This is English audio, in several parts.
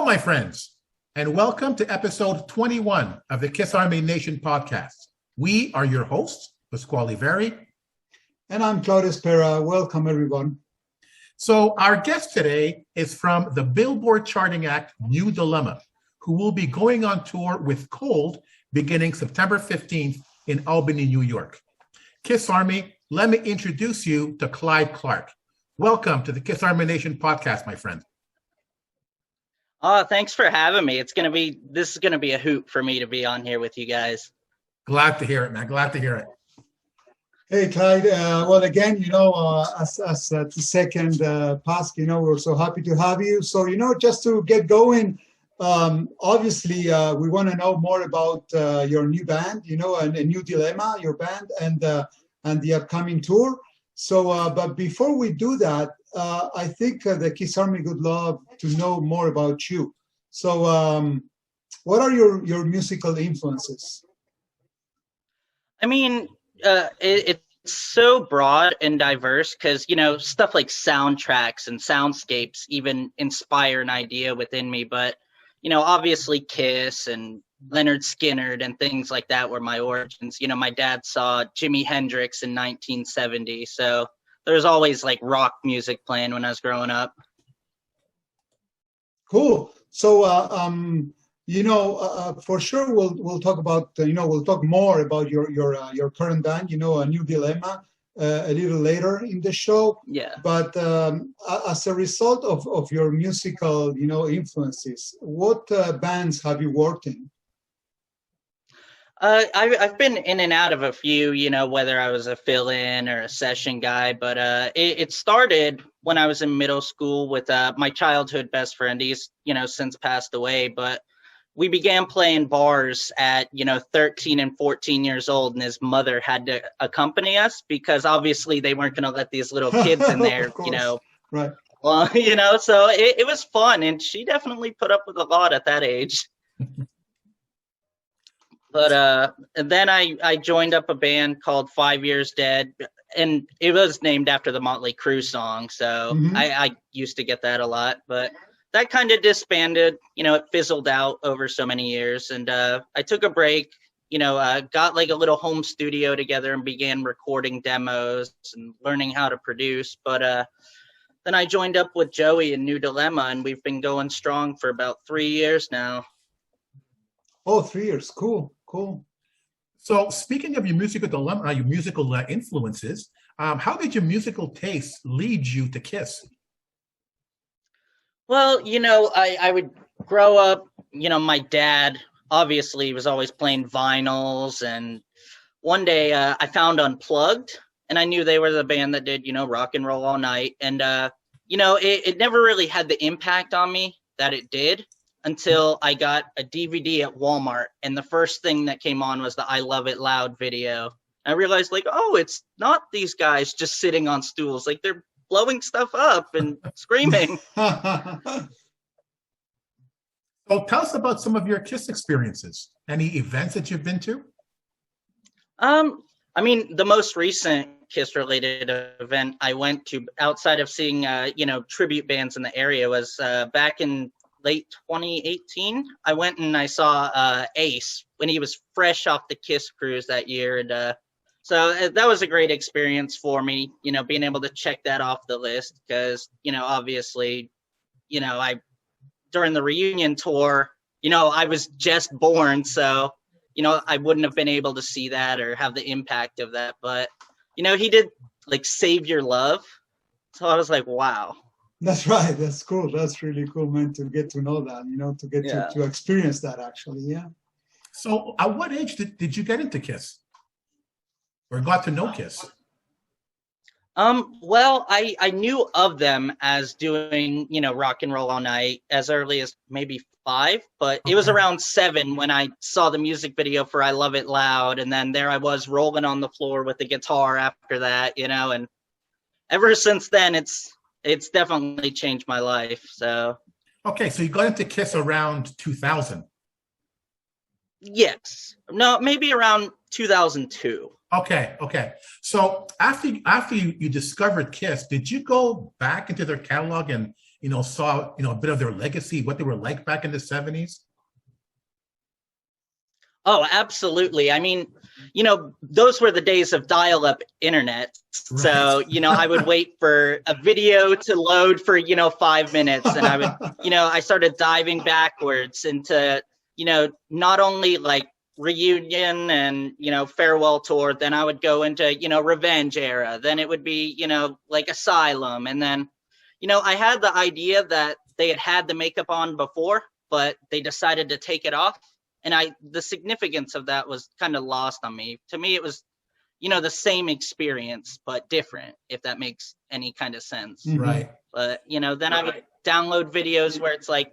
my friends, and welcome to episode 21 of the Kiss Army Nation podcast. We are your hosts, Pasquale Veri. And I'm Claudius Pera. Welcome, everyone. So our guest today is from the Billboard charting act New Dilemma, who will be going on tour with Cold beginning September 15th in Albany, New York. Kiss Army, let me introduce you to Clyde Clark. Welcome to the Kiss Army Nation podcast, my friend. Thanks for having me. This is gonna be a hoot for me to be on here with you guys. Glad to hear it, man. Glad to hear it. Hey, Clyde. Well, again, as the second pass, we're so happy to have you. So, just to get going, obviously, we want to know more about your new band, and a New Dilemma, your band, and the upcoming tour. So, but before we do that, I think the Kiss Army would love to know more about you. So, what are your musical influences? I mean, it's so broad and diverse because, stuff like soundtracks and soundscapes even inspire an idea within me. But, obviously Kiss and Leonard Skinner and things like that were my origins. My dad saw Jimi Hendrix in 1970. So there was always like rock music playing when I was growing up. Cool. So, for sure we'll talk about we'll talk more about your current band, a New Dilemma, a little later in the show. Yeah. But as a result of your musical influences, what bands have you worked in? I've been in and out of a few, whether I was a fill-in or a session guy, but it started when I was in middle school with my childhood best friend. He's since passed away, but we began playing bars at 13 and 14 years old, and his mother had to accompany us because obviously they weren't going to let these little kids in there, Right. Well, so it was fun, and she definitely put up with a lot at that age. But and then I joined up a band called 5 Years Dead, and it was named after the Motley Crue song. So I used to get that a lot, but that kind of disbanded. It fizzled out over so many years, and I took a break. Got like a little home studio together and began recording demos and learning how to produce. But then I joined up with Joey in New Dilemma, and we've been going strong for about 3 years now. Oh, 3 years. Cool. So speaking of your musical dilemma, your musical influences, how did your musical taste lead you to Kiss? Well, I would grow up, my dad obviously was always playing vinyls, and one day I found Unplugged, and I knew they were the band that did, Rock and Roll All Night. And, it never really had the impact on me that it did until I got a DVD at Walmart, and the first thing that came on was the I Love It Loud video. I realized, it's not these guys just sitting on stools. Like, they're blowing stuff up and screaming. So tell us about some of your Kiss experiences. Any events that you've been to? The most recent Kiss-related event I went to, outside of seeing, tribute bands in the area, was back in late 2018. I went and I saw Ace when he was fresh off the Kiss cruise that year, and so that was a great experience for me, being able to check that off the list because, obviously, I during the reunion tour, I was just born, so, I wouldn't have been able to see that or have the impact of that. But, he did like Save Your Love. So I was like, wow. That's right. That's cool. That's really cool, man, to get to know that, to get to experience that actually. Yeah. So at what age did you get into Kiss? Or got to know Kiss? Well, I knew of them as doing, Rock and Roll All Night as early as maybe 5, but it was around 7 when I saw the music video for I Love It Loud. And then there I was rolling on the floor with the guitar after that, and ever since then, it's definitely changed my life. So. Okay. So you got into Kiss around 2000. Yes. No, maybe around 2002. Okay. So after you discovered Kiss, did you go back into their catalog and saw, a bit of their legacy, what they were like back in the 70s? Oh, absolutely. I mean, those were the days of dial-up internet. So, Right. I would wait for a video to load for, 5 minutes. And I would, I started diving backwards into, not only like reunion and, farewell tour. Then I would go into, revenge era. Then it would be, like asylum. And then, I had the idea that they had the makeup on before, but they decided to take it off. And the significance of that was kind of lost on me. To me, it was, the same experience, but different, if that makes any kind of sense. Right. But, then I would download videos where it's like,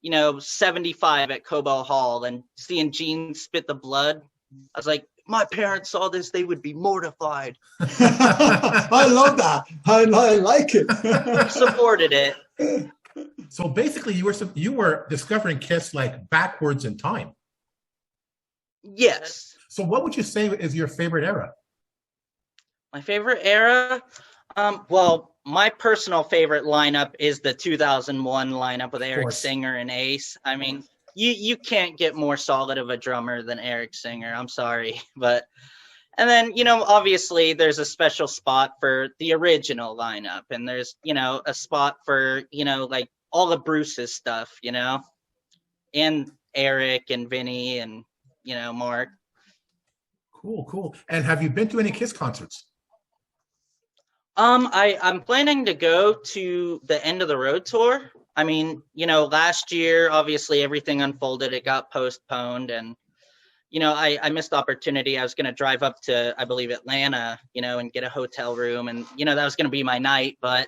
75 at Cobo Hall and seeing Gene spit the blood. I was like, my parents saw this, they would be mortified. I love that. I like it. Supported it. So basically, you were discovering Kiss like backwards in time. Yes. So what would you say is your favorite era? My favorite era? Well, my personal favorite lineup is the 2001 lineup with Eric Singer and Ace. I mean, you can't get more solid of a drummer than Eric Singer. I'm sorry. And then, obviously there's a special spot for the original lineup. And there's, a spot for, like all of Bruce's stuff, and Eric and Vinny and, Mark. Cool. And have you been to any Kiss concerts? I'm planning to go to the End of the Road tour. I mean, last year, obviously everything unfolded. It got postponed and, I missed the opportunity. I was going to drive up to, I believe, Atlanta, and get a hotel room. And, that was going to be my night, but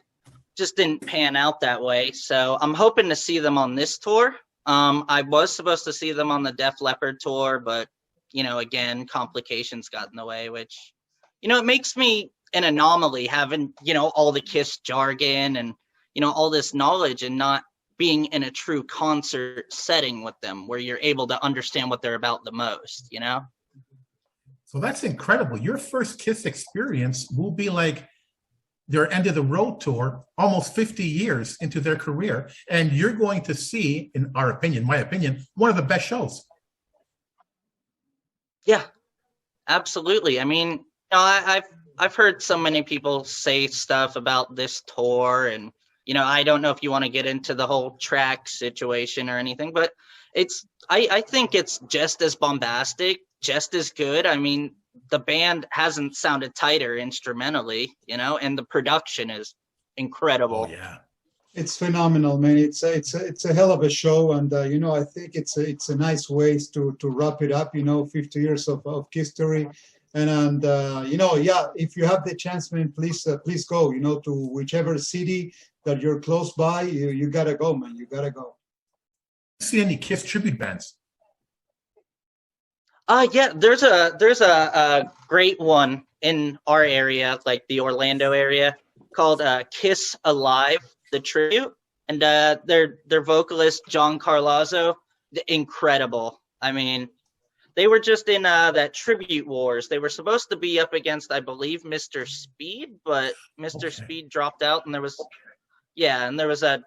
just didn't pan out that way. So I'm hoping to see them on this tour. I was supposed to see them on the Def Leppard tour, but, again, complications got in the way, which, it makes me an anomaly having, all the Kiss jargon and, all this knowledge and not being in a true concert setting with them where you're able to understand what they're about the most, So that's incredible. Your first Kiss experience will be like their End of the Road tour, almost 50 years into their career. And you're going to see, in my opinion, one of the best shows. Yeah, absolutely. I mean, I've heard so many people say stuff about this tour and, I don't know if you want to get into the whole track situation or anything, but I think it's just as bombastic, just as good. I mean, the band hasn't sounded tighter instrumentally, and the production is incredible. Oh, yeah. It's phenomenal, man. It's a hell of a show, and I think it's a nice way to wrap it up. 50 years of history, and if you have the chance, man, please go. To whichever city that you're close by, you gotta go, man. You gotta go. See any Kiss tribute bands? Yeah, there's a great one in our area, like the Orlando area, called Kiss Alive, the tribute, and their vocalist John Carlazzo, incredible. I mean, they were just in that Tribute Wars. They were supposed to be up against, I believe, Mr. Speed, but Mr. Speed dropped out, and there was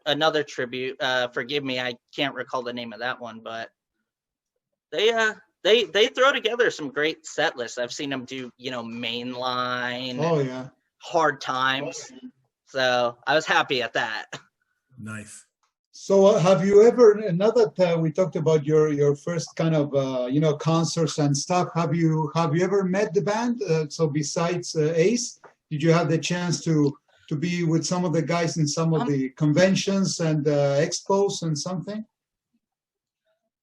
another tribute. Forgive me, I can't recall the name of that one, but they throw together some great set lists. I've seen them do, Mainline. Oh yeah. Hard Times. So I was happy at that. Nice. So have you ever, now that we talked about your first kind of concerts and stuff, have you ever met the band? So besides Ace, did you have the chance to be with some of the guys in some of the conventions and expos and something?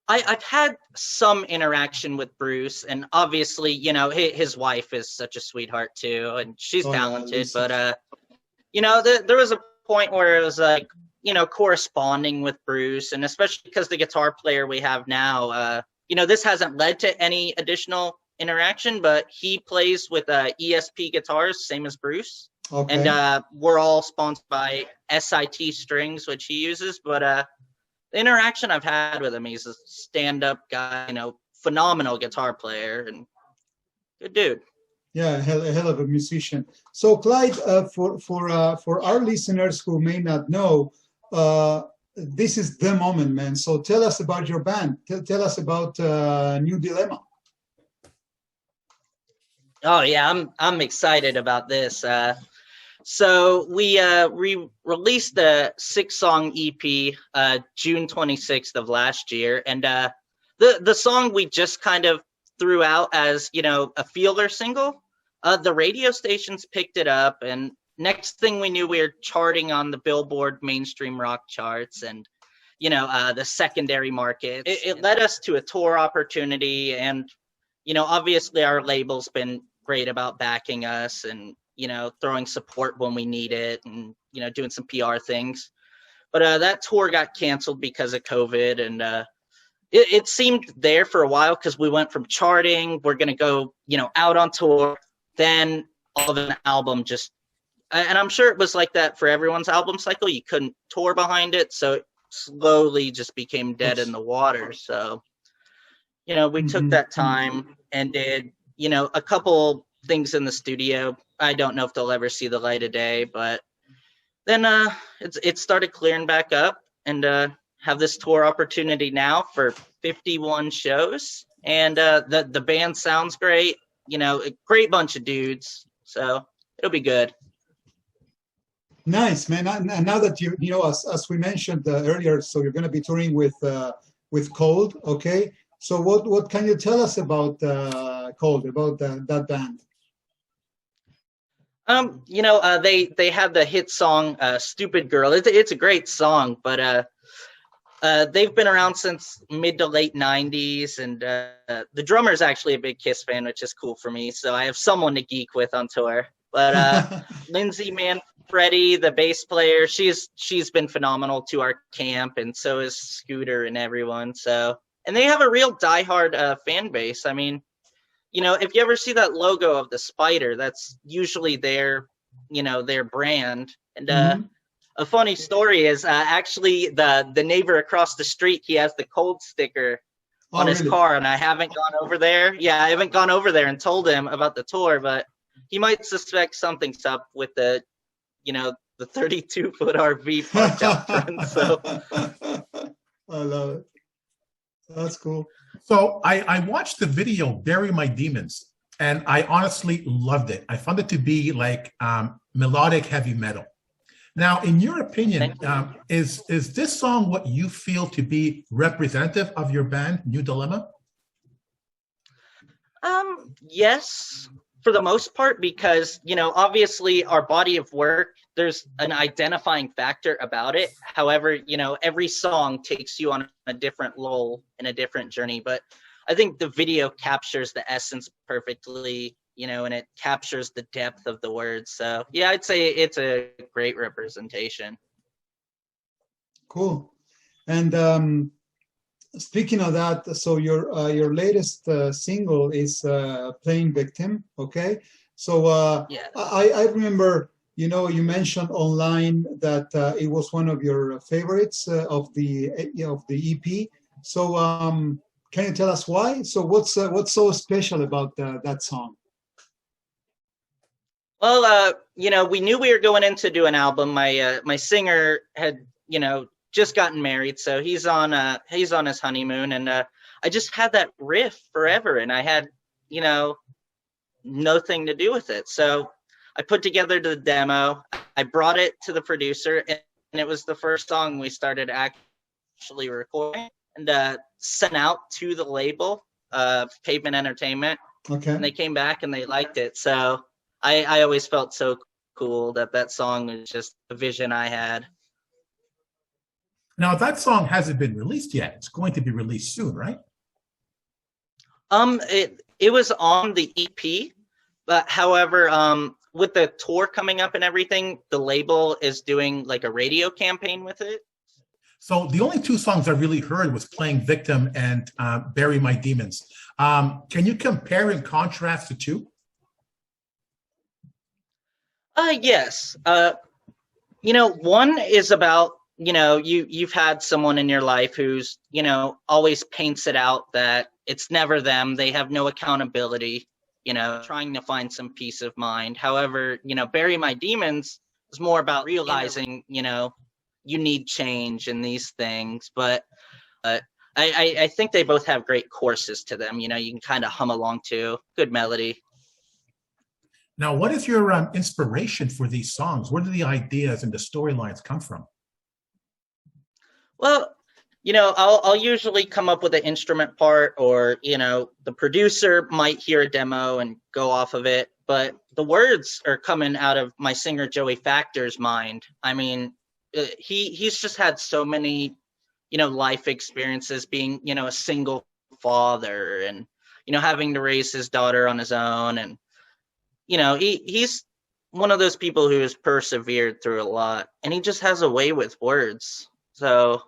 I've had some interaction with Bruce, and obviously, his wife is such a sweetheart too, and she's talented. Yeah, but there was a point where it was like, corresponding with Bruce, and especially because the guitar player we have now, this hasn't led to any additional interaction, but he plays with ESP guitars, same as Bruce. Okay. And we're all sponsored by SIT strings, which he uses, but the interaction I've had with him, he's a stand-up guy, phenomenal guitar player and good dude. Yeah, a hell of a musician. So Clyde, for our listeners who may not know, this is the moment, man. So tell us about your band. Tell us about New Dilemma. Oh yeah, I'm excited about this. So we released the 6-song EP June 26th of last year, and the song we just kind of threw out as, you know, a feeler single. The radio stations picked it up, and next thing we knew, we were charting on the Billboard mainstream rock charts and, you know, the secondary market. It led us to a tour opportunity, and, you know, obviously our label's been great about backing us and, you know, throwing support when we need it and, you know, doing some PR things. But that tour got canceled because of COVID, and it seemed there for a while because we went from charting, we're going to go, you know, out on tour, then all of an album just, and I'm sure it was like that for everyone's album cycle. You couldn't tour behind it, so it slowly just became dead in the water. So, you know, we took that time and did, you know, a couple things in the studio. I don't know if they'll ever see the light of day, but then it started clearing back up, and have this tour opportunity now for 51 shows, and the band sounds great. You know, a great bunch of dudes, so it'll be good. Nice, man. And now that you know, as we mentioned earlier, so you're going to be touring with Cold, okay? So what can you tell us about Cold, about that band? You know, they have the hit song "Stupid Girl." It's a great song, but they've been around since mid to late '90s, and the drummer is actually a big Kiss fan, which is cool for me. So I have someone to geek with on tour. But Lindsay Manfredi, the bass player, she's been phenomenal to our camp, and so is Scooter and everyone. So, and they have a real diehard fan base. I mean, you know, if you ever see that logo of the spider, that's usually their, you know, their brand. And a funny story is actually the neighbor across the street, he has the Cold sticker on his car, and I haven't gone over there. Yeah, I haven't gone over there and told him about the tour, but he might suspect something's up with the, you know, the 32-foot RV parked out front. So I love it. That's cool. So I watched the video "Bury My Demons," and I honestly loved it. I found it to be like melodic heavy metal. Now, in your opinion, is this song what you feel to be representative of your band, New Dilemma? Yes, for the most part, because, you know, obviously our body of work, there's an identifying factor about it. However, you know, every song takes you on a different lull and a different journey. But I think the video captures the essence perfectly, you know, and it captures the depth of the words. So yeah, I'd say it's a great representation. Cool. And speaking of that, so your latest single is "Playing Victim," okay? So Yeah. I remember, you know, you mentioned online that it was one of your favorites of the EP. So can you tell us why? So what's so special about that song? Well, you know, we knew we were going in to do an album. My singer had, you know, just gotten married, so he's on his honeymoon, and I just had that riff forever, and I had, you know, nothing to do with it. So I put together the demo. I brought it to the producer, and it was the first song we started actually recording and sent out to the label, Pavement Entertainment. Okay. And they came back and they liked it. So I always felt so cool that song was just a vision I had. Now, that song hasn't been released yet. It's going to be released soon, right? It was on the EP, but however, with the tour coming up and everything, the label is doing like a radio campaign with it. So the only two songs I really heard was "Playing Victim" and "Bury My Demons." Can you compare and contrast the two? Yes. You know, one is about, you know, you've had someone in your life who's, you know, always paints it out that it's never them. They have no accountability, you know, trying to find some peace of mind. However, you know, "Bury My Demons" is more about realizing, you know, you need change in these things, but I think they both have great courses to them. You know, you can kind of hum along to. Good melody. Now, what is your inspiration for these songs? Where do the ideas and the storylines come from? Well, you know, I'll usually come up with an instrument part, or, you know, the producer might hear a demo and go off of it, but the words are coming out of my singer Joey Factor's mind. I mean, he's just had so many, you know, life experiences, being, you know, a single father, and, you know, having to raise his daughter on his own. And, you know, he's one of those people who has persevered through a lot, and he just has a way with words. So,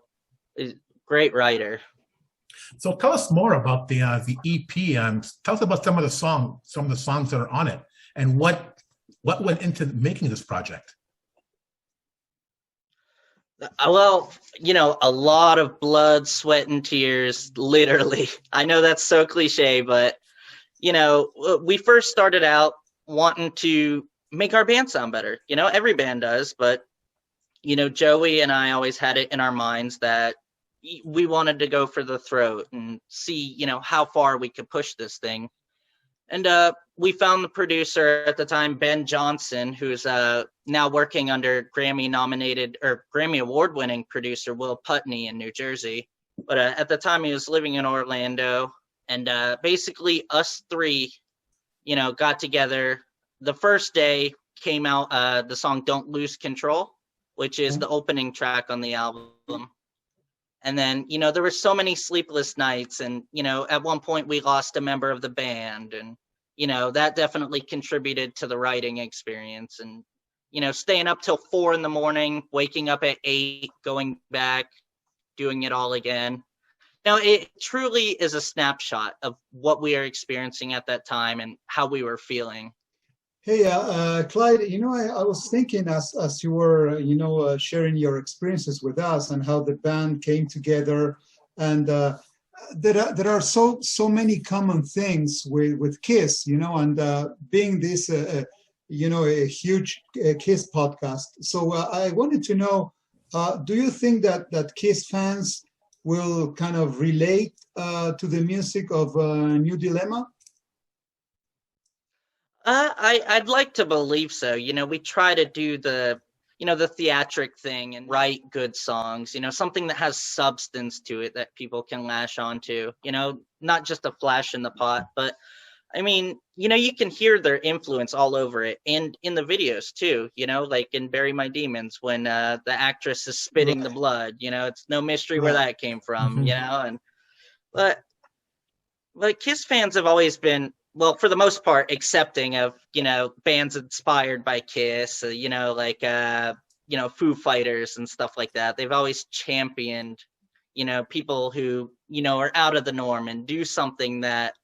great writer. So tell us more about the EP. Tell us about some of the songs that are on it, and what went into making this project. Well, you know, a lot of blood, sweat, and tears, literally. I know that's so cliche, but, you know, we first started out wanting to make our band sound better. You know, every band does, but, you know, Joey and I always had it in our minds that we wanted to go for the throat and see, you know, how far we could push this thing. And we found the producer at the time, Ben Johnson, who's now working under Grammy-nominated or Grammy Award-winning producer Will Putney in New Jersey. But at the time, he was living in Orlando. And basically, us three, you know, got together. The first day came out the song "Don't Lose Control," which is the opening track on the album. And then, you know, there were so many sleepless nights, and, you know, at one point we lost a member of the band, and, you know, that definitely contributed to the writing experience. And, you know, staying up till 4 a.m, waking up at 8, going back, doing it all again. Now, it truly is a snapshot of what we are experiencing at that time and how we were feeling. Hey, Clyde, you know, I was thinking as you were, you know, sharing your experiences with us and how the band came together, and there are so many common things with Kiss, you know, and being this, you know, a huge Kiss podcast. So I wanted to know, do you think that Kiss fans will kind of relate to the music of New Dilemma? I'd like to believe so. You know, we try to do the, you know, the theatric thing and write good songs, you know, something that has substance to it that people can lash onto, you know, not just a flash in the pot. But I mean, you know, you can hear their influence all over it, and in the videos too, you know, like in Bury My Demons, when the actress is spitting the blood, you know, it's no mystery where that came from, you know. And but Kiss fans have always been, well, for the most part, accepting of, you know, bands inspired by Kiss, you know, like, you know, Foo Fighters and stuff like that. They've always championed, you know, people who, you know, are out of the norm and do something that,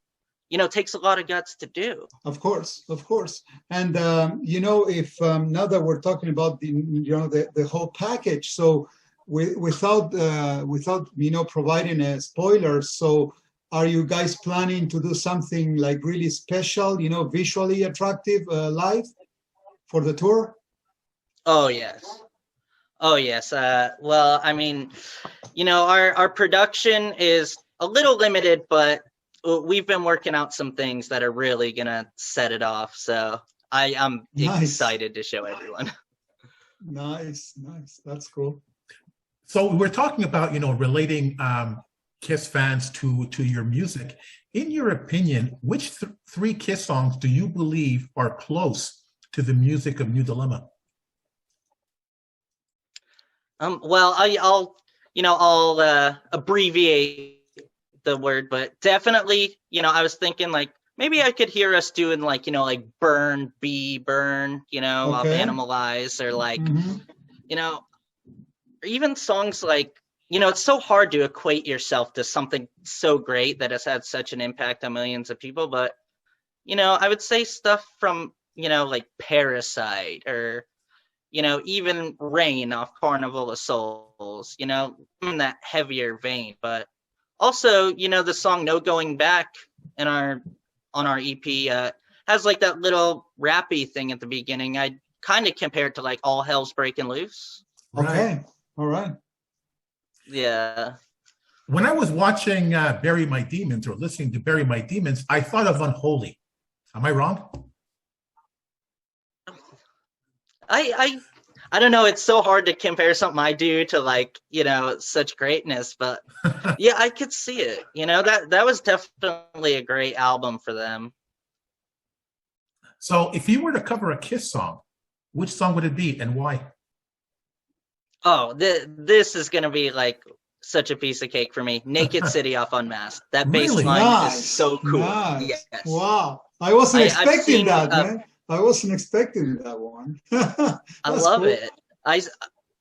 you know, takes a lot of guts to do. Of course. And, you know, if now that we're talking about the, you know, the whole package, so without, you know, providing a spoiler, so are you guys planning to do something like really special, you know, visually attractive live for the tour? Oh, yes. Well, I mean, you know, our production is a little limited, but we've been working out some things that are really going to set it off. So I'm excited to show everyone. Nice. That's cool. So we're talking about, you know, relating Kiss fans to your music. In your opinion, which three Kiss songs do you believe are close to the music of New Dilemma? Well, I'll abbreviate the word, but definitely, you know, I was thinking like maybe I could hear us doing like, you know, like Burn, you know, off Animalize, or like, you know, or even songs like, you know, it's so hard to equate yourself to something so great that has had such an impact on millions of people. But, you know, I would say stuff from, you know, like Parasite, or, you know, even Rain off Carnival of Souls, you know, in that heavier vein. But also, you know, the song No Going Back on our EP has like that little rappy thing at the beginning. I kind of compare it to like All Hell's Breaking Loose. Okay. All right. Yeah. When I was watching Bury My Demons or listening to Bury My Demons, I thought of Unholy. Am I wrong? I don't know. It's so hard to compare something I do to, like, you know, such greatness, but yeah, I could see it. You know, that was definitely a great album for them. So if you were to cover a Kiss song, which song would it be and why? Oh, this is gonna be like such a piece of cake for me. Naked City off Unmasked. That bass Really? line Nice. is so cool. Nice. Yes. Wow. I wasn't I've expecting seen, that, man. I wasn't expecting that one. I That's love cool. it.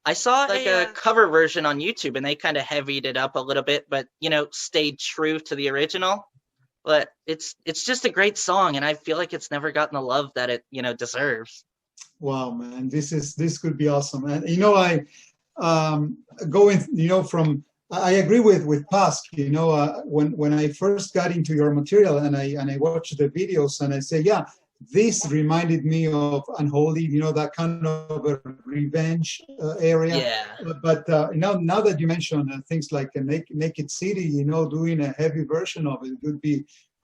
I saw like a cover version on YouTube, and they kind of heavied it up a little bit, but you know, stayed true to the original. But it's just a great song, and I feel like it's never gotten the love that it, you know, deserves. Wow, man, this could be awesome. And you know, I going, you know, from I agree with Pask. You know, when I first got into your material and I watched the videos and I say, yeah, this reminded me of Unholy. You know, that kind of a revenge area. Yeah. But you know, now that you mention things like a Naked City, you know, doing a heavy version of it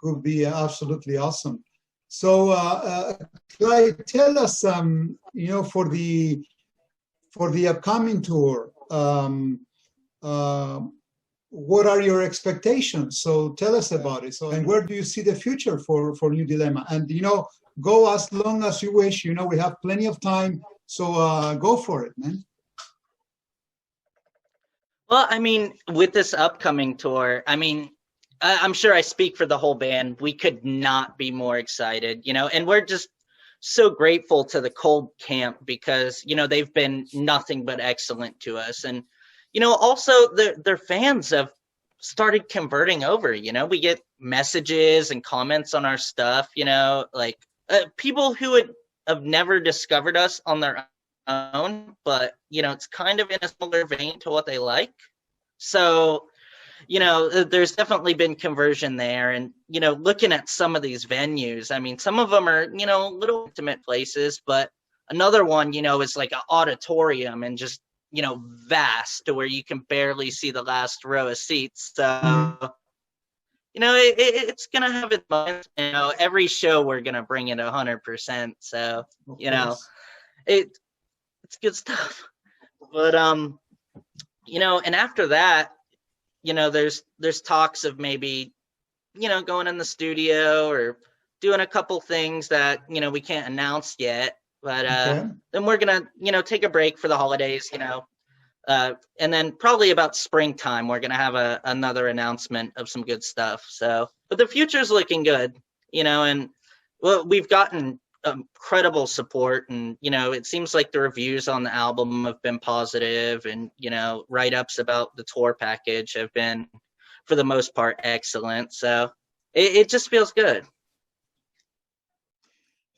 could be absolutely awesome. So, Clyde, tell us, you know, for the upcoming tour, what are your expectations? So tell us about it. So, and where do you see the future for New Dilemma? And you know, go as long as you wish. You know, we have plenty of time, so go for it, man. Well, I mean, with this upcoming tour, I mean, I'm sure I speak for the whole band. We could not be more excited, you know, and we're just so grateful to the Cold Camp because, you know, they've been nothing but excellent to us. And, you know, also their fans have started converting over, you know, we get messages and comments on our stuff, you know, like people who would have never discovered us on their own, but, you know, it's kind of in a similar vein to what they like. So, you know, there's definitely been conversion there. And, you know, looking at some of these venues, I mean, some of them are, you know, little intimate places, but another one, you know, is like an auditorium and just, you know, vast to where you can barely see the last row of seats. So, you know, it's going to have its moments. You know, every show we're going to bring it 100%. So, you know, it's good stuff. But, you know, and after that, you know, there's talks of maybe, you know, going in the studio or doing a couple things that, you know, we can't announce yet. But then we're going to, you know, take a break for the holidays, you know. And then probably about springtime, we're going to have another announcement of some good stuff. So, but the future's looking good, you know, and well, we've gotten incredible support, and you know, it seems like the reviews on the album have been positive, and you know, write-ups about the tour package have been for the most part excellent, so it just feels good.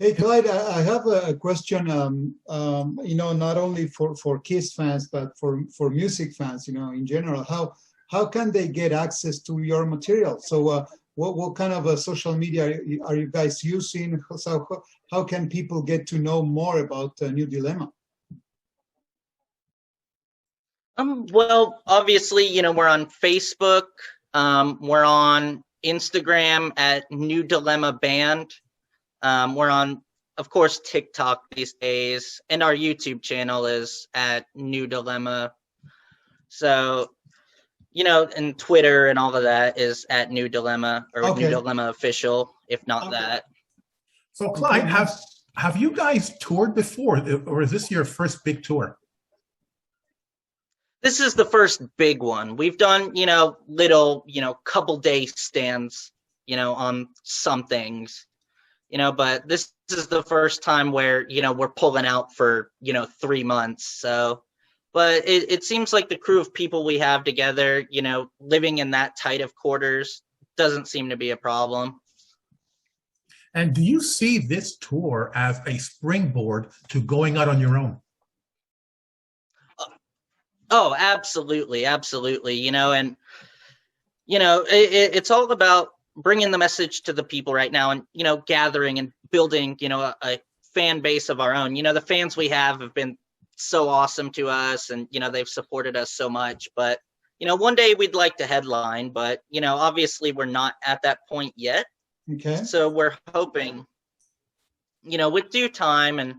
Hey Clyde, I have a question, you know, not only for Kiss fans but for music fans, you know, in general. How can they get access to your material? So what kind of social media are you guys using? So how can people get to know more about New Dilemma? Well, obviously, you know, we're on Facebook. We're on Instagram at New Dilemma Band. We're on, of course, TikTok these days, and our YouTube channel is at New Dilemma. So, you know, and Twitter and all of that is at New Dilemma or New Dilemma Official, if not that. So, Clyde, have you guys toured before, or is this your first big tour? This is the first big one. We've done, you know, little, you know, couple day stands, you know, on some things, you know, but this is the first time where, you know, we're pulling out for, you know, 3 months. So, but it seems like the crew of people we have together, you know, living in that tight of quarters doesn't seem to be a problem. And do you see this tour as a springboard to going out on your own? Oh, absolutely. Absolutely. You know, and, you know, it's all about bringing the message to the people right now and, you know, gathering and building, you know, a fan base of our own. You know, the fans we have been so awesome to us, and they've supported us so much. But one day we'd like to headline, but obviously we're not at that point yet. Okay. So we're hoping, with due time and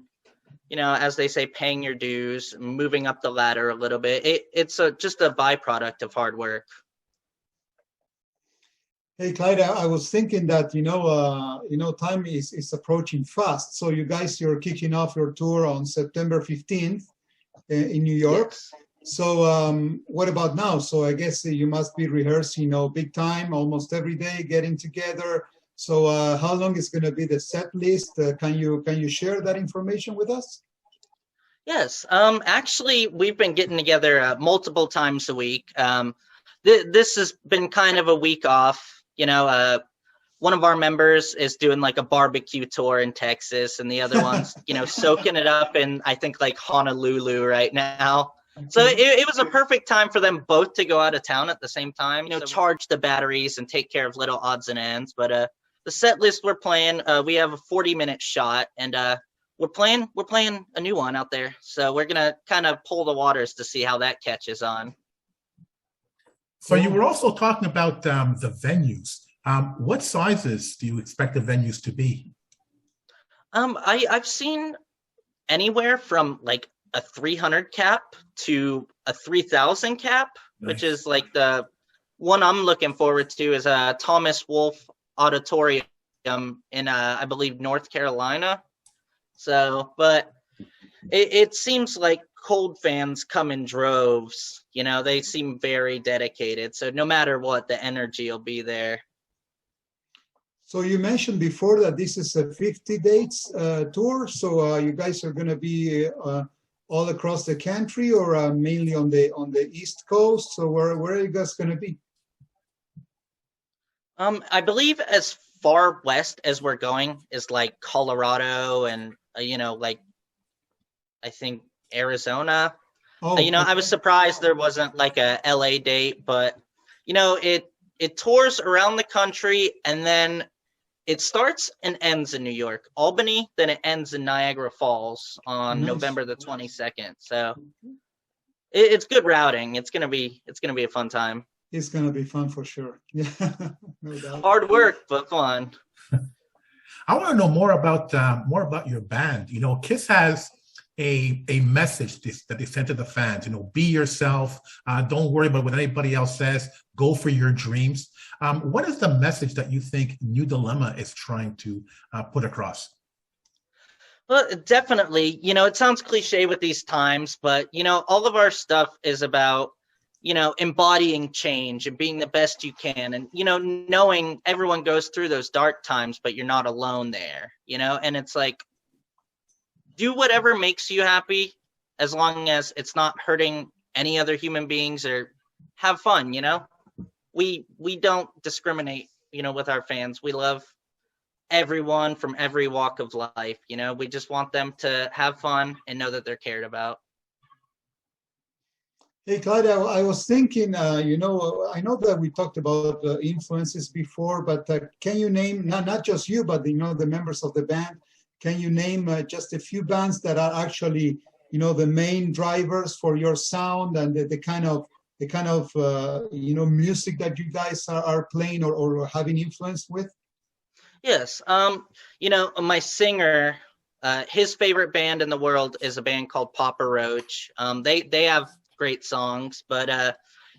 as they say, paying your dues, moving up the ladder a little bit. It's just a byproduct of hard work. Hey, Clyde, I was thinking that, time is approaching fast. So you're kicking off your tour on September 15th in New York. Yes. So what about now? So I guess you must be rehearsing, big time, almost every day, getting together. So how long is going to be the set list? Can you share that information with us? Yes. Actually, we've been getting together multiple times a week. This has been kind of a week off. One of our members is doing like a barbecue tour in Texas, and the other one's, soaking it up in, I think, like Honolulu right now. So it was a perfect time for them both to go out of town at the same time, charge the batteries and take care of little odds and ends. But the set list we're playing, we have a 40-minute shot, and we're playing a new one out there. So we're gonna kind of pull the waters to see how that catches on. So you were also talking about the venues. What sizes do you expect the venues to be? I've seen anywhere from like a 300 cap to a 3,000 cap, nice. Which is like the one I'm looking forward to is Thomas Wolfe Auditorium in I believe North Carolina. So, but it seems like Cold fans come in droves. They seem very dedicated. So no matter what, the energy will be there. So you mentioned before that this is a 50 dates tour. So you guys are going to be all across the country, or mainly on the East Coast. So where are you guys going to be? I believe as far west as we're going is like Colorado and like I think Arizona. Oh, I was surprised there wasn't like a LA date, but it tours around the country, and then it starts and ends in New York, Albany, then it ends in Niagara Falls on nice. November the 22nd. So it's good routing. It's gonna be a fun time. It's gonna be fun for sure. Yeah, no doubt. Hard work, but fun. I want to know more about your band. Kiss has a message that they send to the fans. Be yourself. Don't worry about what anybody else says. Go for your dreams. What is the message that you think New Dilemma is trying to put across? Well, definitely. It sounds cliche with these times, but all of our stuff is about embodying change and being the best you can, and knowing everyone goes through those dark times, but you're not alone there. And it's like, do whatever makes you happy, as long as it's not hurting any other human beings, or have fun. We don't discriminate, with our fans. We love everyone from every walk of life. We just want them to have fun and know that they're cared about. Hey, Clyde, I was thinking, I know that we talked about influences before, but can you name, not just you, but the members of the band, can you name just a few bands that are actually, the main drivers for your sound and the kind of music that you guys are playing or having influence with? Yes. My singer, his favorite band in the world is a band called Papa Roach. They have great songs, but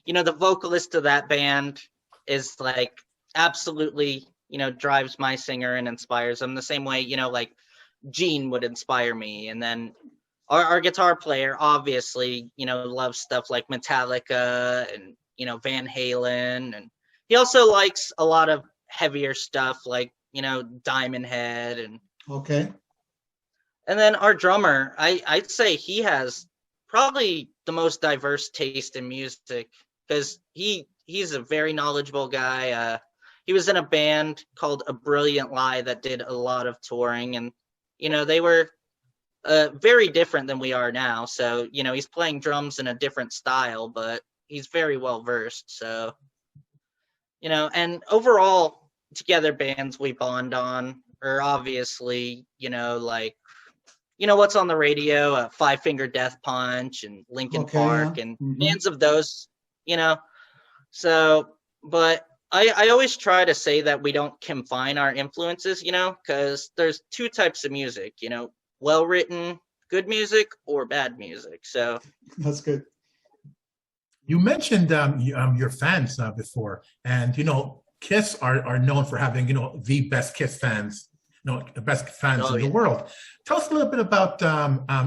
the vocalist of that band is like absolutely drives my singer and inspires him the same way like Gene would inspire me. And then our guitar player obviously loves stuff like Metallica and Van Halen, and he also likes a lot of heavier stuff like Diamond Head. And okay. And then our drummer, I'd say he has probably the most diverse taste in music, because he's a very knowledgeable guy. He was in a band called A Brilliant Lie that did a lot of touring, and they were very different than we are now. So he's playing drums in a different style, but he's very well versed. So and overall, together bands we bond on are obviously like what's on the radio, Five Finger Death Punch and Linkin Park and bands of those, So, but I always try to say that we don't confine our influences, because there's two types of music, well-written, good music or bad music. So that's good. You mentioned your fans before, and Kiss are known for having the best Kiss fans, the best fans in the world. Tell us a little bit about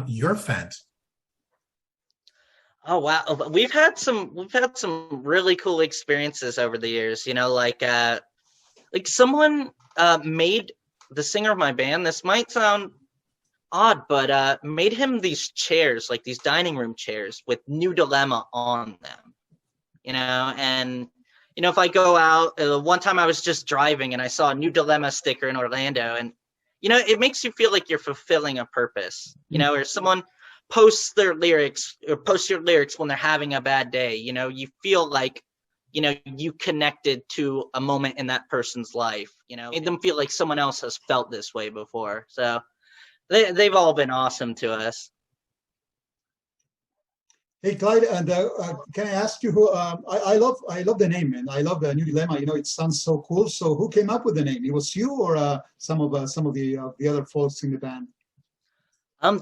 your fans. Oh wow, we've had some really cool experiences over the years. Like someone made the singer of my band. This might sound odd, but made him these chairs, like these dining room chairs with New Dilemma on them. And if I go out, one time I was just driving and I saw a New Dilemma sticker in Orlando, and it makes you feel like you're fulfilling a purpose. Or someone posts their lyrics or post your lyrics when they're having a bad day. You feel like you connected to a moment in that person's life. Made them feel like someone else has felt this way before. So they've all been awesome to us. Hey Clyde, and can I ask you who? I love the name, man. I love the New Dilemma. It sounds so cool. So who came up with the name? It was you, or some of the other folks in the band?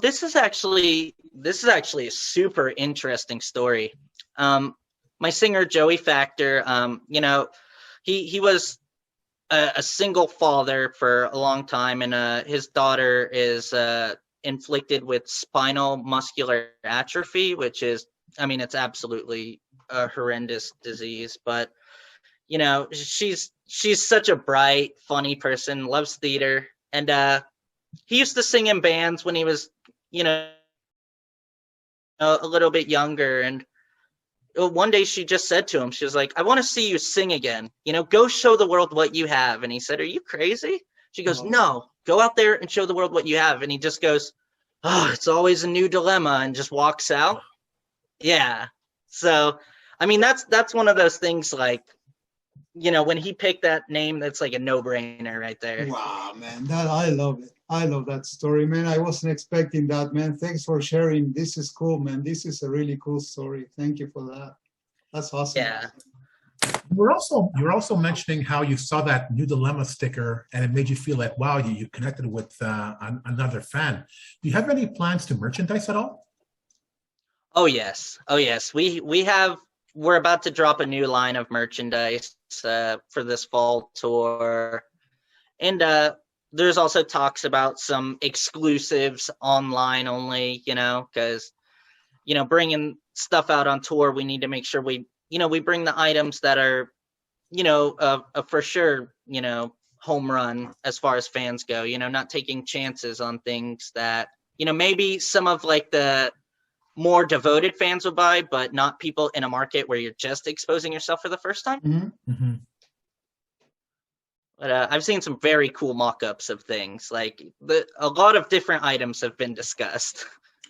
This is actually a super interesting story. My singer Joey Factor, he was a single father for a long time, and his daughter is inflicted with spinal muscular atrophy, which is, it's absolutely a horrendous disease. But she's such a bright, funny person, loves theater, and he used to sing in bands when he was, a little bit younger. And one day she just said to him, she was like, "I want to see you sing again. Go show the world what you have." And he said, "Are you crazy?" She goes, "No, go out there and show the world what you have." And he just goes, "Oh, it's always a new dilemma," and just walks out. Yeah. So, that's one of those things, like, when he picked that name, that's like a no-brainer right there. Wow, man, I love it. I love that story, man. I wasn't expecting that, man. Thanks for sharing. This is cool, man. This is a really cool story. Thank you for that. That's awesome. Yeah. You're also mentioning how you saw that New Dilemma sticker and it made you feel like, wow, you connected with another fan. Do you have any plans to merchandise at all? Oh yes. We're about to drop a new line of merchandise for this fall tour. And there's also talks about some exclusives online only, because, bringing stuff out on tour, we need to make sure we bring the items that are, for sure, home run as far as fans go, not taking chances on things that, maybe some of like the more devoted fans would buy, but not people in a market where you're just exposing yourself for the first time. Mm-hmm. Mm-hmm. But I've seen some very cool mock-ups of things. Like a lot of different items have been discussed.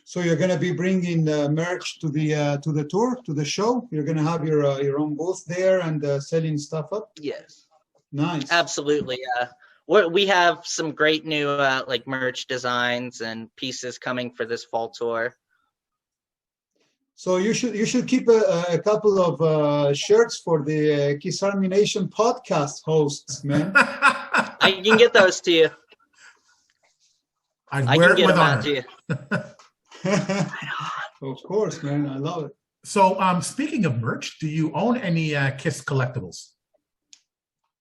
So you're going to be bringing merch to the tour, to the show. You're going to have your own booth there and selling stuff up. Yes. Nice. Absolutely. We have some great new like merch designs and pieces coming for this fall tour. So you should keep a couple of shirts for the Kiss Army Nation podcast hosts, man. I can get those to you. I can get them out to you. Of course, man. I love it. So, speaking of merch, do you own any Kiss collectibles?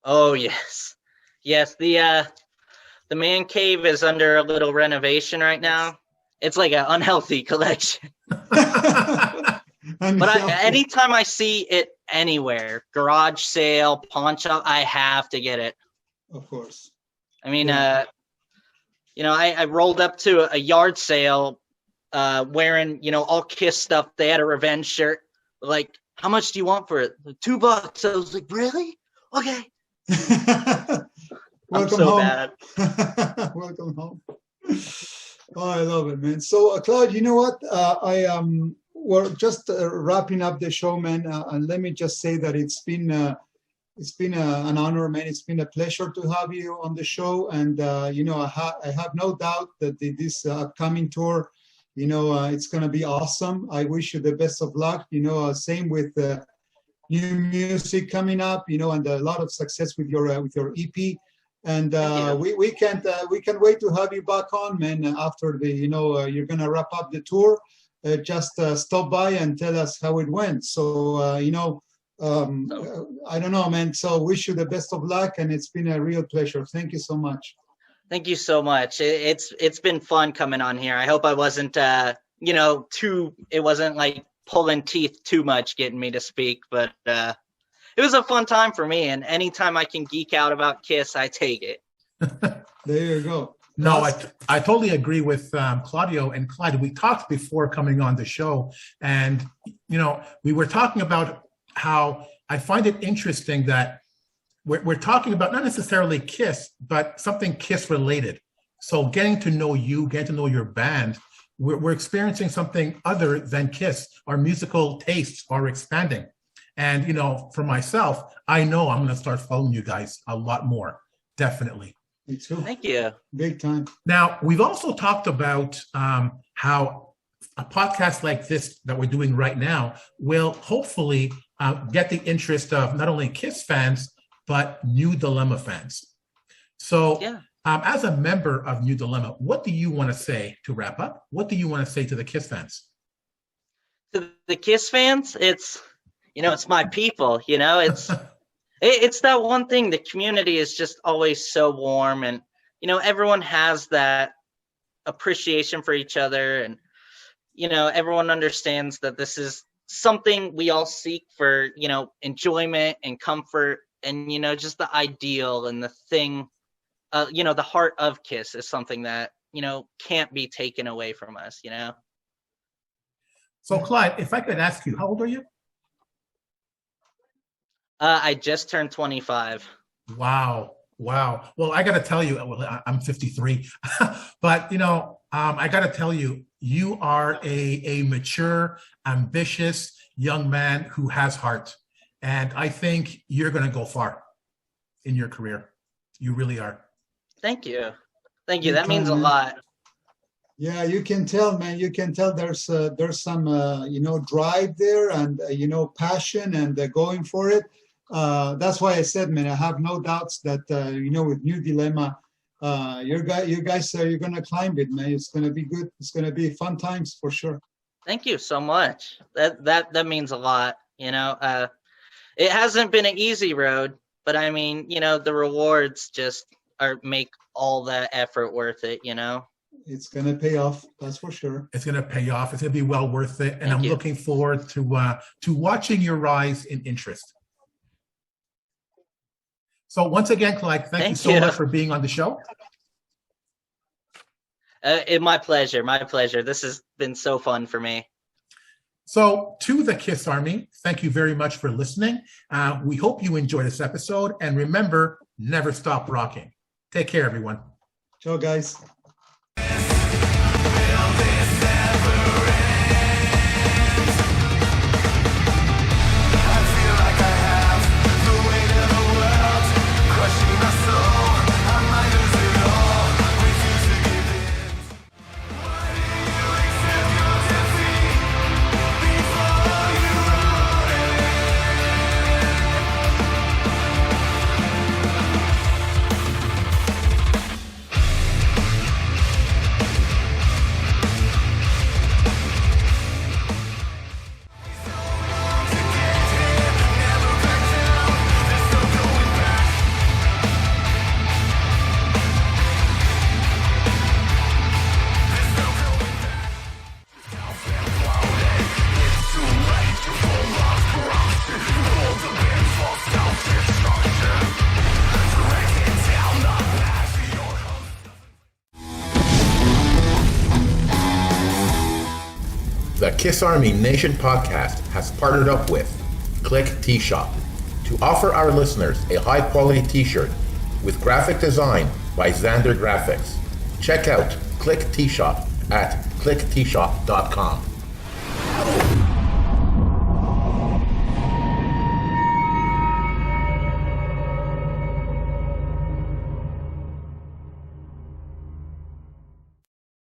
Oh yes, the man cave is under a little renovation right now. It's like an unhealthy collection. But anytime I see it anywhere, garage sale, pawn shop, I have to get it. Of course. I rolled up to a yard sale wearing, all Kiss stuff. They had a Revenge shirt. Like, how much do you want for it? Like, $2. I was like, really? Okay. Welcome so home. Bad. Welcome home. Oh, I love it, man. So, Clyde, you know what? We're just wrapping up the show, man. And let me just say that it's been It's been an honor, man. It's been a pleasure to have you on the show. And, I have no doubt that this upcoming tour, it's going to be awesome. I wish you the best of luck. Same with new music coming up, and a lot of success with your EP. And we can't wait to have you back on, man. After you're going to wrap up the tour. Just stop by and tell us how it went. So, I don't know, man. So wish you the best of luck, and it's been a real pleasure. Thank you so much. Thank you so much. It's been fun coming on here. I hope I wasn't, it wasn't like pulling teeth too much getting me to speak, but it was a fun time for me. And anytime I can geek out about Kiss, I take it. There you go. No, I totally agree with Claudio and Clyde. We talked before coming on the show, and we were talking about how I find it interesting that we're talking about not necessarily Kiss, but something Kiss related. So getting to know you, getting to know your band, we're experiencing something other than Kiss. Our musical tastes are expanding. And, for myself, I know I'm going to start following you guys a lot more. Definitely. Me too. Thank you. Big time. Now, we've also talked about how a podcast like this that we're doing right now will hopefully get the interest of not only Kiss fans, but New Dilemma fans. So as a member of New Dilemma, what do you want to say to wrap up? What do you want to say to the Kiss fans? To the Kiss fans, it's my people, it's that one thing. The community is just always so warm, and, everyone has that appreciation for each other. And, everyone understands that this is something we all seek for, enjoyment and comfort, and, just the ideal and the thing, the heart of Kiss is something that, can't be taken away from us, So Clyde, if I could ask you, how old are you? I just turned 25. Wow. Well, I got to tell you, I'm 53, but I got to tell you, you are a mature, ambitious young man who has heart. And I think you're going to go far in your career. You really are. Thank you. That means a lot. Yeah, you can tell, man. You can tell there's some, drive there and, passion and going for it. That's why I said, man, I have no doubts that, with New Dilemma, you guys, you're going to climb it, man. It's going to be good. It's going to be fun times for sure. Thank you so much. That means a lot. It hasn't been an easy road, but I mean, the rewards just make all the effort worth it, It's going to pay off. That's for sure. It's going to pay off. It's going to be well worth it. And Thank you. Looking forward to watching your rise in interest. So once again, Clyde, thank you so much for being on the show. My pleasure. My pleasure. This has been so fun for me. So to the Kiss Army, thank you very much for listening. We hope you enjoyed this episode. And remember, never stop rocking. Take care, everyone. Ciao, guys. The Kiss Army Nation podcast has partnered up with Click T-Shop to offer our listeners a high-quality t-shirt with graphic design by Xander Graphics. Check out Click T-Shop at clickteeshop.com.